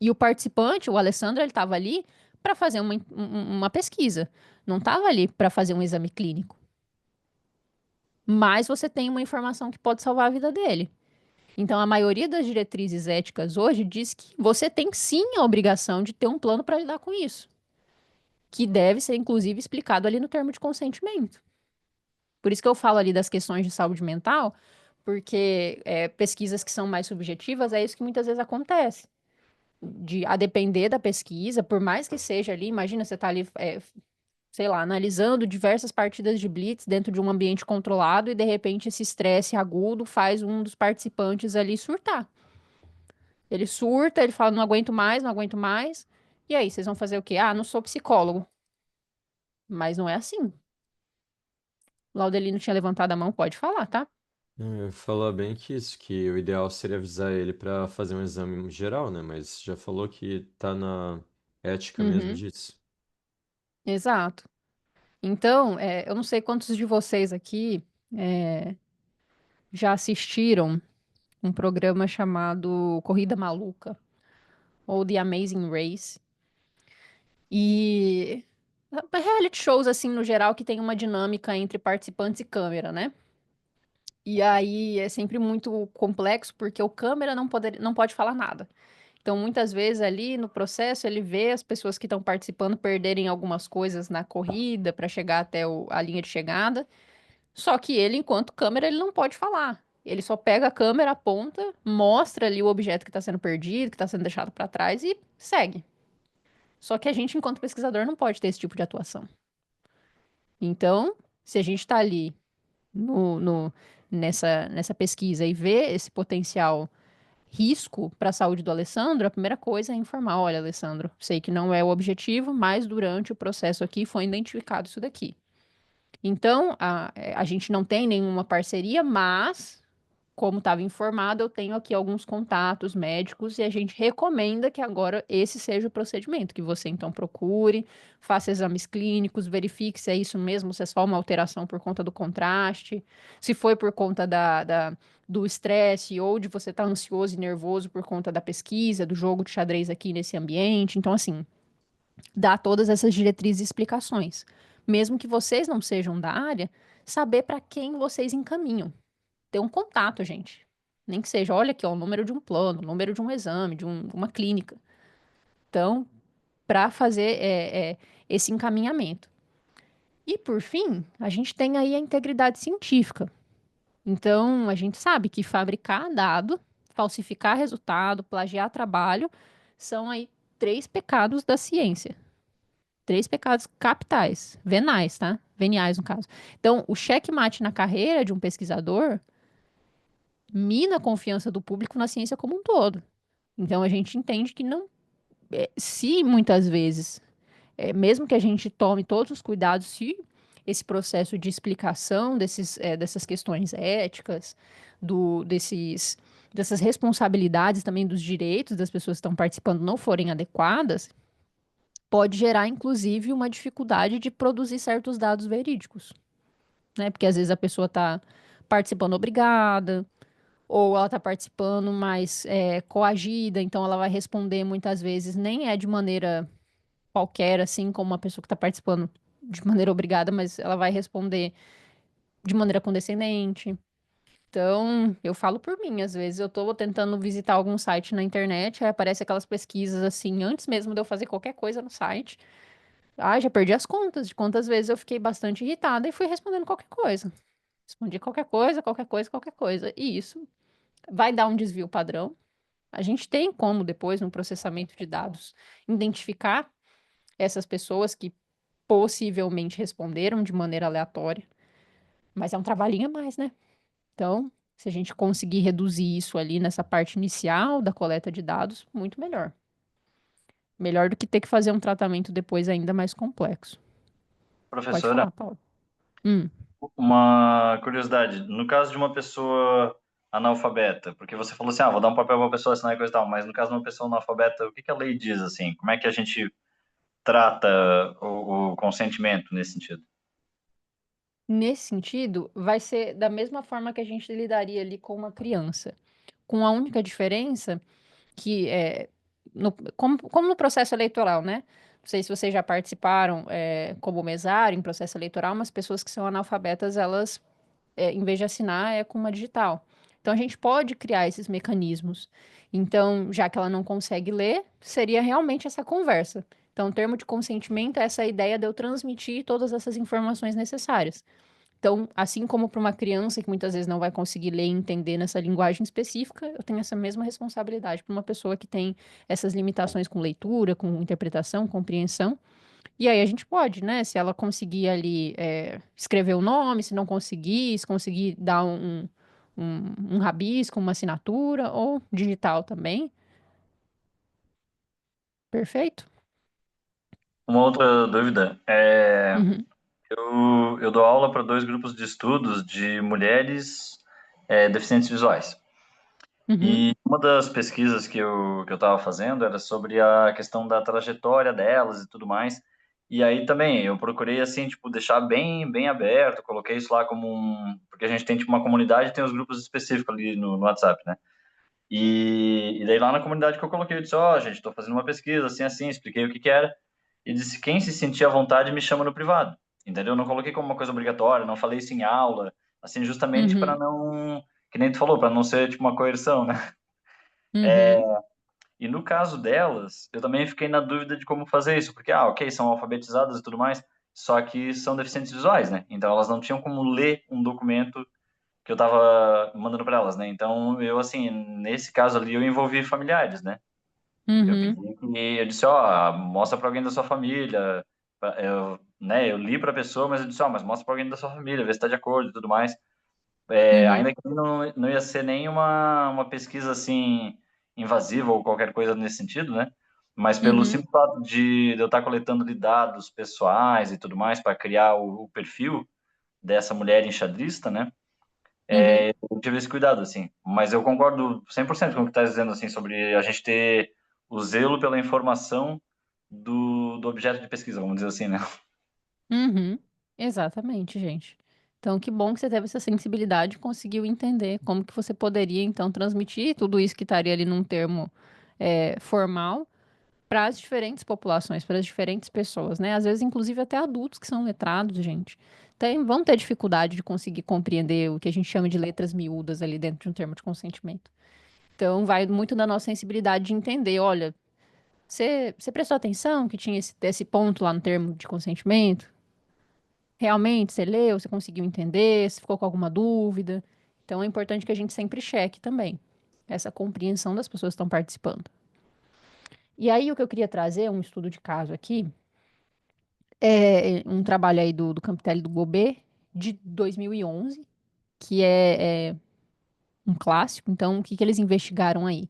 E o participante, o Alessandro, ele estava ali para fazer uma pesquisa. Não estava ali para fazer um exame clínico. Mas você tem uma informação que pode salvar a vida dele. Então, a maioria das diretrizes éticas hoje diz que você tem sim a obrigação de ter um plano para lidar com isso, que deve ser, inclusive, explicado ali no termo de consentimento. Por isso que eu falo ali das questões de saúde mental, porque pesquisas que são mais subjetivas, é isso que muitas vezes acontece. A depender da pesquisa, por mais que seja ali, imagina você está ali, sei lá, analisando diversas partidas de blitz dentro de um ambiente controlado e de repente esse estresse agudo faz um dos participantes ali surtar. Ele surta, ele fala, não aguento mais, não aguento mais. E aí, vocês vão fazer o quê? Ah, não sou psicólogo. Mas não é assim. O Laudelino tinha levantado a mão, pode falar, tá? Eu ia falar bem que isso, que o ideal seria avisar ele para fazer um exame geral, né? Mas já falou que tá na ética mesmo Uhum, disso. exato. Então, eu não sei quantos de vocês aqui é, já assistiram um programa chamado Corrida Maluca, ou The Amazing Race. E reality shows, assim, no geral, que tem uma dinâmica entre participantes e câmera, né? E aí é sempre muito complexo, porque o câmera não pode falar nada. Então, muitas vezes ali no processo, ele vê as pessoas que estão participando perderem algumas coisas na corrida para chegar até a linha de chegada. Só que ele, enquanto câmera, ele não pode falar. Ele só pega a câmera, aponta, mostra ali o objeto que está sendo perdido, que está sendo deixado para trás e segue. Só que a gente, enquanto pesquisador, não pode ter esse tipo de atuação. Então, se a gente está ali nessa pesquisa e vê esse potencial risco para a saúde do Alessandro, a primeira coisa é informar: olha, Alessandro, sei que não é o objetivo, mas durante o processo aqui foi identificado isso daqui. Então, a gente não tem nenhuma parceria, mas, como estava informado, eu tenho aqui alguns contatos médicos e a gente recomenda que agora esse seja o procedimento, que você então procure, faça exames clínicos, verifique se é isso mesmo, se é só uma alteração por conta do contraste, se foi por conta do estresse ou de você estar ansioso e nervoso por conta da pesquisa, do jogo de xadrez aqui nesse ambiente. Então, assim, dá todas essas diretrizes e explicações. Mesmo que vocês não sejam da área, saber para quem vocês encaminham. Ter um contato, gente. Nem que seja, olha aqui, ó, o número de um plano, o número de um exame, de uma clínica. Então, para fazer esse encaminhamento. E, por fim, a gente tem aí a integridade científica. Então, a gente sabe que fabricar dado, falsificar resultado, plagiar trabalho, são aí 3 pecados da ciência. 3 pecados capitais, venais, tá? Veniais, no caso. Então, o checkmate na carreira de um pesquisador mina a confiança do público na ciência como um todo. Então, a gente entende que não. Se muitas vezes, mesmo que a gente tome todos os cuidados, se esse processo de explicação dessas questões éticas, dessas responsabilidades também dos direitos das pessoas que estão participando não forem adequadas, pode gerar, inclusive, uma dificuldade de produzir certos dados verídicos, né? Porque às vezes a pessoa está participando obrigada, ou ela está participando mais coagida, então ela vai responder muitas vezes nem é de maneira qualquer, assim como uma pessoa que está participando de maneira obrigada, mas ela vai responder de maneira condescendente. Então, eu falo por mim, às vezes eu estou tentando visitar algum site na internet, aí aparece aquelas pesquisas assim, antes mesmo de eu fazer qualquer coisa no site. Ah, já perdi as contas de quantas vezes eu fiquei bastante irritada e fui respondendo qualquer coisa. Respondi qualquer coisa, qualquer coisa, qualquer coisa. E isso vai dar um desvio padrão. A gente tem como, depois, no processamento de dados, identificar essas pessoas que possivelmente responderam de maneira aleatória. Mas é um trabalhinho a mais, né? Então, se a gente conseguir reduzir isso ali nessa parte inicial da coleta de dados, muito melhor. Melhor do que ter que fazer um tratamento depois ainda mais complexo. Pode Professora, falar, Paulo. Hum, uma curiosidade. No caso de uma pessoa analfabeta, porque você falou assim, vou dar um papel para a pessoa assinar e coisa e tal, mas no caso de uma pessoa analfabeta, o que que a lei diz, assim? Como é que a gente trata o consentimento nesse sentido? Nesse sentido, vai ser da mesma forma que a gente lidaria ali com uma criança. Com a única diferença que é, como no processo eleitoral, né? Não sei se vocês já participaram como mesário em processo eleitoral, mas pessoas que são analfabetas, elas, em vez de assinar, é com uma digital. Então, a gente pode criar esses mecanismos. Então, já que ela não consegue ler, seria realmente essa conversa. Então, o termo de consentimento é essa ideia de eu transmitir todas essas informações necessárias. Então, assim como para uma criança que muitas vezes não vai conseguir ler e entender nessa linguagem específica, eu tenho essa mesma responsabilidade para uma pessoa que tem essas limitações com leitura, com interpretação, compreensão. E aí a gente pode, né? Se ela conseguir ali escrever o nome, se não conseguir, se conseguir dar um rabisco, uma assinatura, ou digital também. Perfeito? Uma outra dúvida Uhum, eu dou aula para dois grupos de estudos de mulheres deficientes visuais. uhum, E uma das pesquisas que eu estava fazendo era sobre a questão da trajetória delas e tudo mais. E aí também eu procurei assim, tipo, deixar bem aberto, coloquei isso lá como porque a gente tem tipo uma comunidade e tem os grupos específicos ali no WhatsApp, né? E daí lá na comunidade que eu coloquei, eu disse, gente, estou fazendo uma pesquisa assim, expliquei o que que era e disse, quem se sentir à vontade me chama no privado, entendeu? Eu não coloquei como uma coisa obrigatória, não falei isso em aula, assim, justamente para uhum, não, que nem tu falou, para não ser tipo uma coerção, né? uhum, E no caso delas, eu também fiquei na dúvida de como fazer isso, porque, ok, são alfabetizadas e tudo mais, só que são deficientes visuais, né? Então elas não tinham como ler um documento que eu tava mandando para elas, né? Então eu, assim, nesse caso ali, eu envolvi familiares, né? Eu pedi uhum, que, eu disse, mostra para alguém da sua família, eu li para a pessoa, mas eu disse, mas mostra para alguém da sua família, vê se está de acordo e tudo mais. uhum, Ainda que não ia ser nem uma pesquisa assim invasiva ou qualquer coisa nesse sentido, né? Mas pelo uhum, simples fato de eu estar coletando de dados pessoais e tudo mais para criar o perfil dessa mulher enxadrista, né? uhum. Eu tive esse cuidado, assim. Mas eu concordo 100% com o que está dizendo, assim, sobre a gente ter o zelo pela informação do objeto de pesquisa, vamos dizer assim, né? Uhum, exatamente, gente. Então, que bom que você teve essa sensibilidade e conseguiu entender como que você poderia, então, transmitir tudo isso que estaria ali num termo formal para as diferentes populações, para as diferentes pessoas, né? Às vezes, inclusive, até adultos que são letrados, gente, vão ter dificuldade de conseguir compreender o que a gente chama de letras miúdas ali dentro de um termo de consentimento. Então, vai muito da nossa sensibilidade de entender, olha, você prestou atenção que tinha esse ponto lá no termo de consentimento? Realmente, você leu, você conseguiu entender, se ficou com alguma dúvida. Então, é importante que a gente sempre cheque também essa compreensão das pessoas que estão participando. E aí, o que eu queria trazer, um estudo de caso aqui, é um trabalho aí do Campitelli e do Gobet, de 2011, que é um clássico. Então, o que que eles investigaram aí?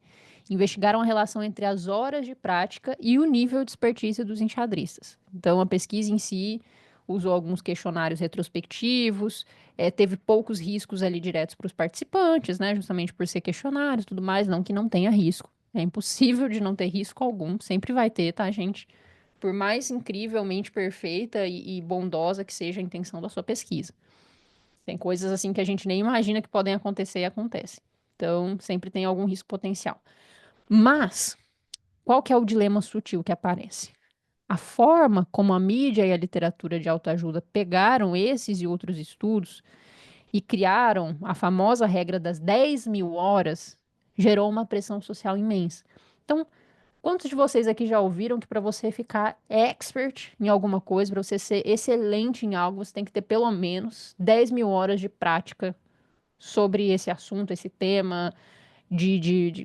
Investigaram a relação entre as horas de prática e o nível de expertise dos enxadristas. Então, a pesquisa em si usou alguns questionários retrospectivos, teve poucos riscos ali diretos para os participantes, né? Justamente por ser questionários e tudo mais, não que não tenha risco. É impossível de não ter risco algum, sempre vai ter, tá, gente? Por mais incrivelmente perfeita e bondosa que seja a intenção da sua pesquisa. Tem coisas assim que a gente nem imagina que podem acontecer e acontecem. Então, sempre tem algum risco potencial. Mas, qual que é o dilema sutil que aparece? A forma como a mídia e a literatura de autoajuda pegaram esses e outros estudos e criaram a famosa regra das 10.000 horas gerou uma pressão social imensa. Então, quantos de vocês aqui já ouviram que para você ficar expert em alguma coisa, para você ser excelente em algo, você tem que ter pelo menos 10.000 horas de prática sobre esse assunto, esse tema,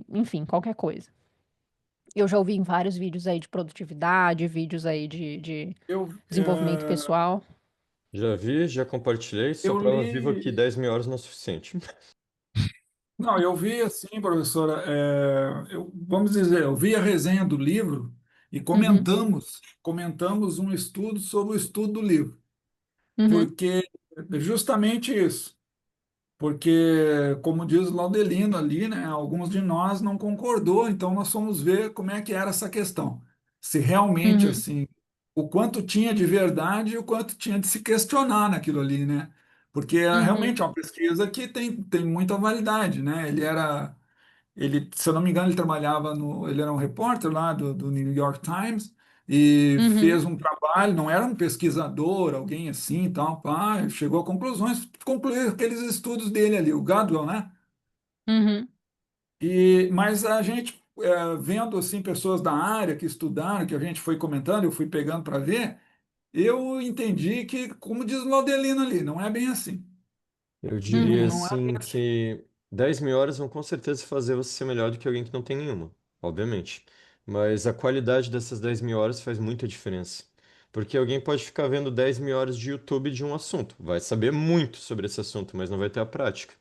enfim, qualquer coisa. Eu já ouvi em vários vídeos aí de produtividade, vídeos aí de Eu, desenvolvimento pessoal. Já vi, já compartilhei, só Eu prova viva que li. 10 mil horas não é suficiente. Não, eu vi assim, professora, vamos dizer, eu vi a resenha do livro e Uhum, comentamos um estudo sobre o estudo do livro, uhum, porque justamente isso. Porque, como diz o Laudelino ali, né, alguns de nós não concordou, então nós fomos ver como é que era essa questão. Se realmente, uhum, assim, o quanto tinha de verdade e o quanto tinha de se questionar naquilo ali, né? Porque uhum, realmente é uma pesquisa que tem muita validade, né? Se eu não me engano, ele trabalhava ele era um repórter lá do New York Times e uhum, fez um trabalho, não era um pesquisador, alguém assim e tal, pá, chegou a conclusões, concluiu aqueles estudos dele ali, o Gladwell, né? uhum. Mas a gente, vendo assim pessoas da área que estudaram, que a gente foi comentando, eu fui pegando para ver, eu entendi que, como diz o Laudelino ali, não é bem assim. Eu Não, diria Uhum. não é bem assim assim. que 10 mil horas vão com certeza fazer você ser melhor do que alguém que não tem nenhuma, obviamente. Mas a qualidade dessas 10 mil horas faz muita diferença. Porque alguém pode ficar vendo 10 mil horas de YouTube de um assunto, vai saber muito sobre esse assunto, mas não vai ter a prática.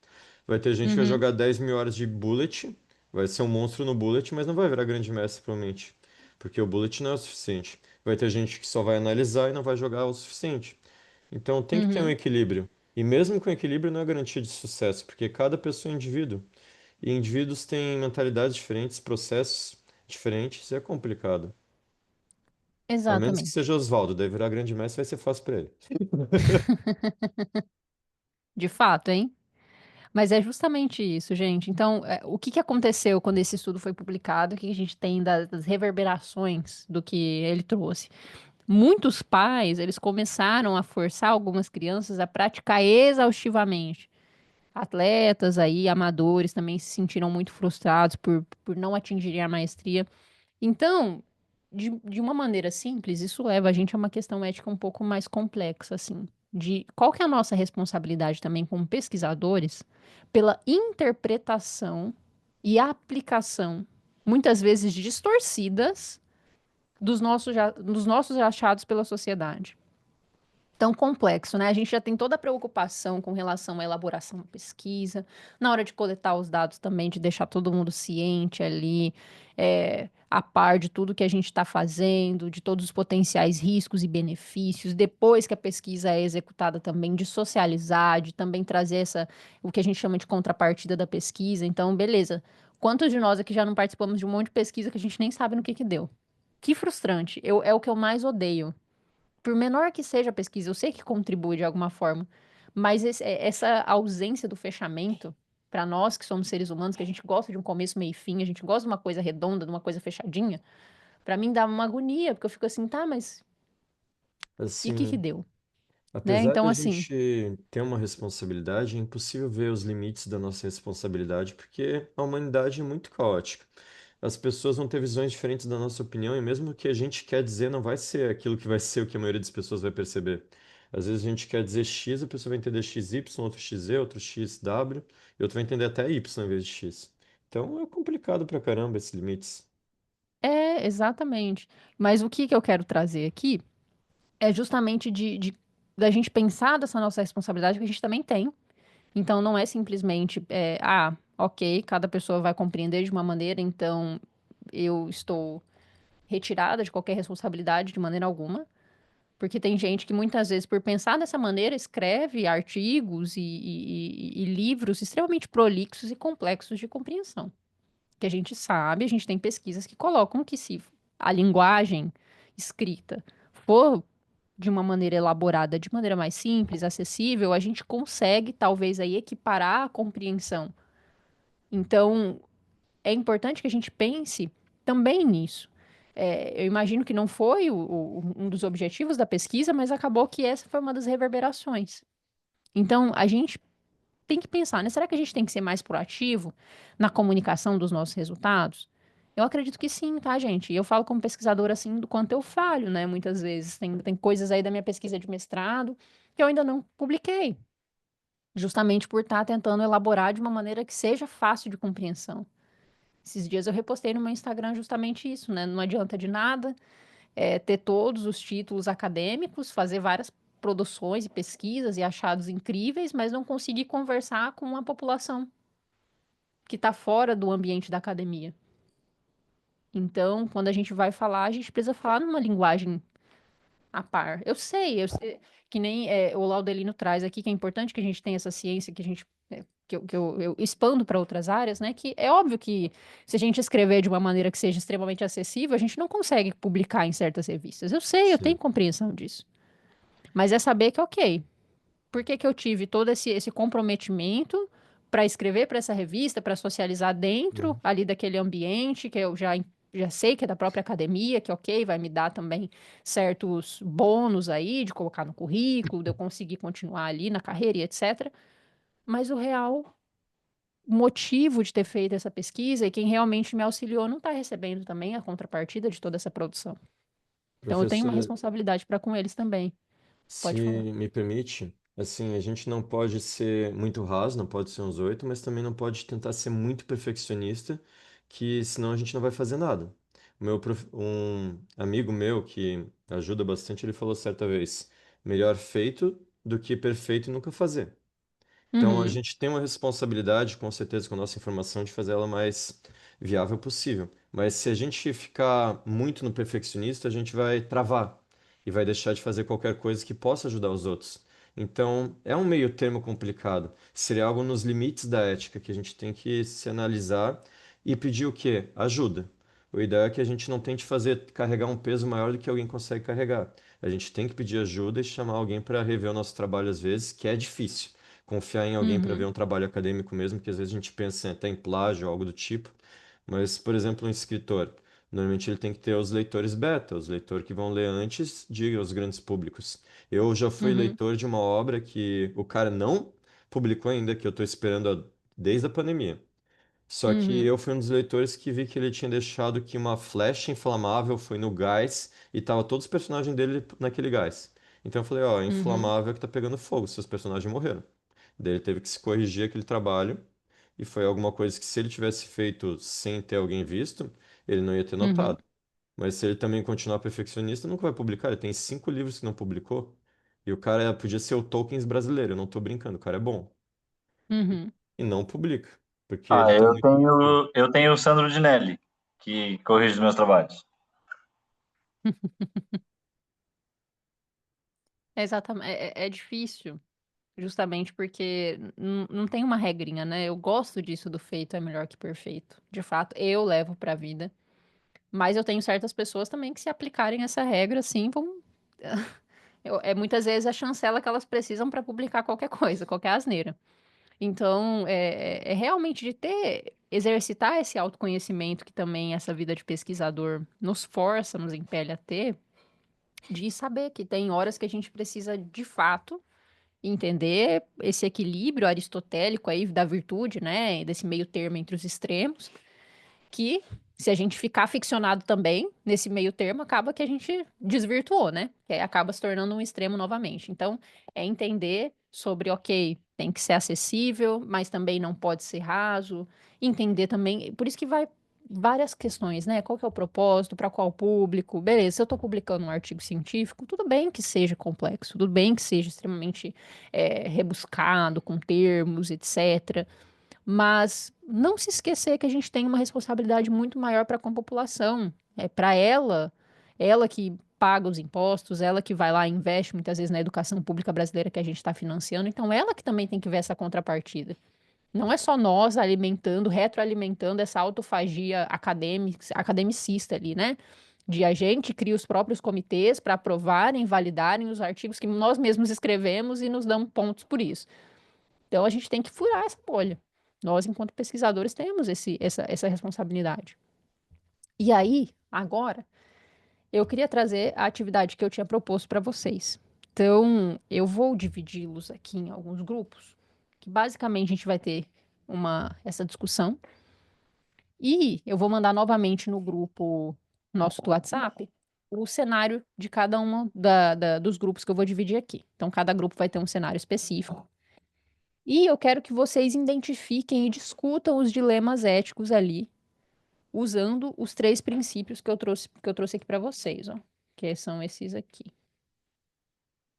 Vai ter gente que vai Uhum. jogar 10 mil horas de Bullet, vai ser um monstro no Bullet, mas não vai virar grande mestre, provavelmente. Porque o Bullet não é o suficiente. Vai ter gente que só vai analisar e não vai jogar o suficiente. Então tem que ter um Uhum. equilíbrio. E mesmo com equilíbrio não é garantia de sucesso, porque cada pessoa é indivíduo. E indivíduos têm mentalidades diferentes, processos diferentes, e é complicado. A menos que Exatamente. seja Oswaldo, daí virar grande mestre vai ser fácil para ele. De fato, hein? Mas é justamente isso, gente. Então, o que que aconteceu quando esse estudo foi publicado? O que que a gente tem das reverberações do que ele trouxe? Muitos pais, eles começaram a forçar algumas crianças a praticar exaustivamente. Atletas aí, amadores, também se sentiram muito frustrados por não atingirem a maestria. Então, de uma maneira simples, isso leva a gente a uma questão ética um pouco mais complexa, assim, de qual que é a nossa responsabilidade também como pesquisadores pela interpretação e aplicação, muitas vezes distorcidas, dos nossos achados pela sociedade. Tão complexo, né? A gente já tem toda a preocupação com relação à elaboração da pesquisa, na hora de coletar os dados também, de deixar todo mundo ciente ali, a par de tudo que a gente está fazendo, de todos os potenciais riscos e benefícios, depois que a pesquisa é executada também, de socializar, de também trazer o que a gente chama de contrapartida da pesquisa. Então, beleza. Quantos de nós aqui já não participamos de um monte de pesquisa que a gente nem sabe no que deu? Que frustrante. É o que eu mais odeio. Por menor que seja a pesquisa, eu sei que contribui de alguma forma, mas essa ausência do fechamento, para nós que somos seres humanos, que a gente gosta de um começo, meio e fim, a gente gosta de uma coisa redonda, de uma coisa fechadinha, para mim dá uma agonia, porque eu fico assim, tá, mas e o que que Assim, deu? Né? apesar Então, da assim, gente ter uma responsabilidade, é impossível ver os limites da nossa responsabilidade, porque a humanidade é muito caótica. As pessoas vão ter visões diferentes da nossa opinião, e mesmo o que a gente quer dizer não vai ser aquilo que vai ser o que a maioria das pessoas vai perceber. Às vezes a gente quer dizer X, a pessoa vai entender XY, outro XZ, outro XW, e outro vai entender até Y em vez de X. Então é complicado pra caramba esses limites. exatamente. Mas o que que eu quero trazer aqui é justamente da gente pensar dessa nossa responsabilidade que a gente também tem. Então, não é simplesmente, ok, cada pessoa vai compreender de uma maneira, então eu estou retirada de qualquer responsabilidade de maneira alguma, porque tem gente que muitas vezes, por pensar dessa maneira, escreve artigos e livros extremamente prolixos e complexos de compreensão. Que a gente sabe, a gente tem pesquisas que colocam que se a linguagem escrita for de uma maneira elaborada, de maneira mais simples, acessível, a gente consegue talvez aí equiparar a compreensão. Então, é importante que a gente pense também nisso. Eu imagino que não foi um dos objetivos da pesquisa, mas acabou que essa foi uma das reverberações. Então, a gente tem que pensar, né? Será que a gente tem que ser mais proativo na comunicação dos nossos resultados? Eu acredito que sim, tá, gente? E eu falo como pesquisadora, assim, do quanto eu falho, né? Muitas vezes. Tem coisas aí da minha pesquisa de mestrado que eu ainda não publiquei, justamente por estar tentando elaborar de uma maneira que seja fácil de compreensão. Esses dias eu repostei no meu Instagram justamente isso, né? Não adianta de nada ter todos os títulos acadêmicos, fazer várias produções e pesquisas e achados incríveis, mas não conseguir conversar com a população que está fora do ambiente da academia. Então, quando a gente vai falar, a gente precisa falar numa linguagem a par. Eu sei que nem o Laudelino traz aqui, que é importante que a gente tenha essa ciência, que a gente eu expando para outras áreas, né? Que é óbvio que se a gente escrever de uma maneira que seja extremamente acessível, a gente não consegue publicar em certas revistas. Eu sei, eu tenho Sim. compreensão disso. Mas é saber que, ok, por que que eu tive todo esse comprometimento para escrever para essa revista, para socializar dentro Uhum. ali daquele ambiente que eu já sei que é da própria academia, que ok, vai me dar também certos bônus aí de colocar no currículo, de eu conseguir continuar ali na carreira e etc. Mas o real motivo de ter feito essa pesquisa e quem realmente me auxiliou não está recebendo também a contrapartida de toda essa produção. Então eu tenho uma Professor, responsabilidade para com eles também. se Pode falar. me permite, assim, a gente não pode ser muito raso, não pode ser uns 8, mas também não pode tentar ser muito perfeccionista, que senão a gente não vai fazer nada. Um amigo meu que ajuda bastante, ele falou certa vez, melhor feito do que perfeito e nunca fazer. Então, a Uhum, gente tem uma responsabilidade, com certeza, com a nossa informação, de fazer ela mais viável possível. Mas se a gente ficar muito no perfeccionista, a gente vai travar e vai deixar de fazer qualquer coisa que possa ajudar os outros. Então, é um meio termo complicado. Seria algo nos limites da ética que a gente tem que se analisar e pedir o quê? Ajuda. O ideal é que a gente não tente carregar um peso maior do que alguém consegue carregar. A gente tem que pedir ajuda e chamar alguém para rever o nosso trabalho às vezes, que é difícil confiar em alguém para ver uhum, um trabalho acadêmico mesmo, que às vezes a gente pensa até em plágio ou algo do tipo. Mas, por exemplo, um escritor, normalmente ele tem que ter os leitores beta, os leitores que vão ler antes de os grandes públicos. Eu já fui uhum, leitor de uma obra que o cara não publicou ainda, que eu estou esperando desde a pandemia. Só que uhum, eu fui um dos leitores que vi que ele tinha deixado que uma flecha inflamável foi no gás e tava todos os personagens dele naquele gás. Então eu falei, ó, é uhum, inflamável que tá pegando fogo, seus personagens morreram. Daí ele teve que se corrigir aquele trabalho e foi alguma coisa que se ele tivesse feito sem ter alguém visto, ele não ia ter uhum, notado. Mas se ele também continuar perfeccionista, nunca vai publicar. Ele tem 5 livros que não publicou. E o cara podia ser o Tolkien brasileiro, eu não tô brincando, o cara é bom. uhum. E não publica, porque Ah, ele tá muito no perfil. eu tenho o Sandro Dinelli, que corrige os meus trabalhos. É exatamente, é difícil, justamente porque não tem uma regrinha, né? Eu gosto disso do feito é melhor que perfeito. De fato, eu levo para a vida. Mas eu tenho certas pessoas também que se aplicarem essa regra, assim, vão. É muitas vezes a chancela que elas precisam para publicar qualquer coisa, qualquer asneira. Então, é realmente de exercitar esse autoconhecimento que também essa vida de pesquisador nos força, nos impele a ter, de saber que tem horas que a gente precisa, de fato, entender esse equilíbrio aristotélico aí da virtude, né? Desse meio termo entre os extremos, que se a gente ficar ficcionado também nesse meio termo, acaba que a gente desvirtuou, né? Que aí acaba se tornando um extremo novamente. Então, é entender sobre, ok, tem que ser acessível, mas também não pode ser raso. Entender também, por isso que vai várias questões, né? Qual que é o propósito, para qual público? Beleza, se eu estou publicando um artigo científico, tudo bem que seja complexo, tudo bem que seja extremamente rebuscado, com termos, etc. Mas não se esquecer que a gente tem uma responsabilidade muito maior para com a população. É para ela que paga os impostos, ela que vai lá e investe muitas vezes na educação pública brasileira que a gente está financiando. Então, ela que também tem que ver essa contrapartida. Não é só nós alimentando, retroalimentando essa autofagia academicista ali, né? De a gente cria os próprios comitês para aprovarem, validarem os artigos que nós mesmos escrevemos e nos dão pontos por isso. Então a gente tem que furar essa bolha. Nós, enquanto pesquisadores, temos essa responsabilidade. E aí, agora, eu queria trazer a atividade que eu tinha proposto para vocês. Então, eu vou dividi-los aqui em alguns grupos, que basicamente a gente vai ter essa discussão. E eu vou mandar novamente no grupo nosso do WhatsApp o cenário de cada um dos grupos que eu vou dividir aqui. Então, cada grupo vai ter um cenário específico. E eu quero que vocês identifiquem e discutam os dilemas éticos ali, usando os 3 princípios que eu trouxe aqui para vocês, ó, que são esses aqui.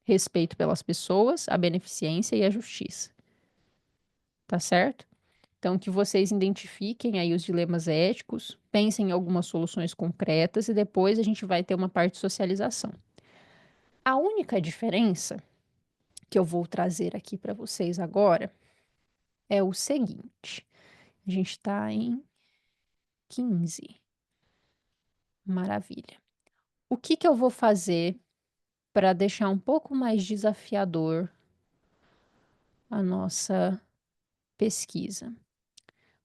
respeito pelas pessoas, a beneficência e a justiça. Tá certo? Então, que vocês identifiquem aí os dilemas éticos, pensem em algumas soluções concretas e depois a gente vai ter uma parte de socialização. A única diferença que eu vou trazer aqui para vocês agora é o seguinte. A gente está em 15. Maravilha. O que que eu vou fazer para deixar um pouco mais desafiador a nossa pesquisa?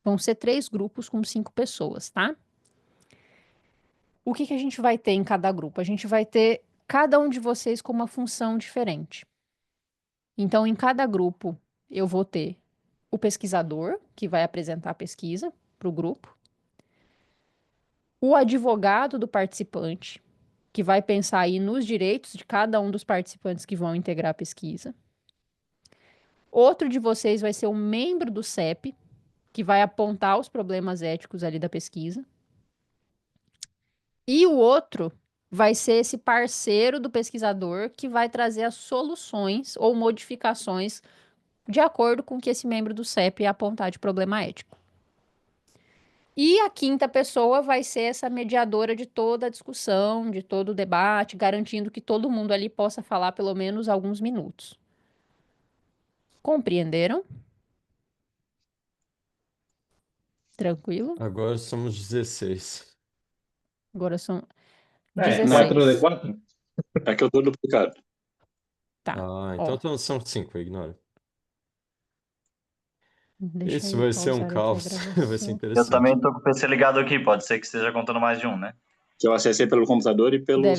Vão ser 3 grupos com 5 pessoas, tá? O que que a gente vai ter em cada grupo? A gente vai ter cada um de vocês com uma função diferente. Então, em cada grupo, eu vou ter o pesquisador, que vai apresentar a pesquisa para o grupo, o advogado do participante, que vai pensar aí nos direitos de cada um dos participantes que vão integrar a pesquisa. Outro de vocês vai ser um membro do CEP, que vai apontar os problemas éticos ali da pesquisa. E o outro vai ser esse parceiro do pesquisador que vai trazer as soluções ou modificações de acordo com o que esse membro do CEP apontar de problema ético. E a quinta pessoa vai ser essa mediadora de toda a discussão, de todo o debate, garantindo que todo mundo ali possa falar pelo menos alguns minutos. Compreenderam? Tranquilo? Agora somos 16. Agora são É, 16. 4D4? É que eu tô duplicado. Tá. Ah, Ó, então são 5, ignora. deixa Isso eu vai ser um pausar aqui a caos. Vai ser gravação. Eu interessante. também tô com o PC ligado aqui, pode ser que esteja contando mais de um, né? Que eu acessei pelo computador e pelo Deve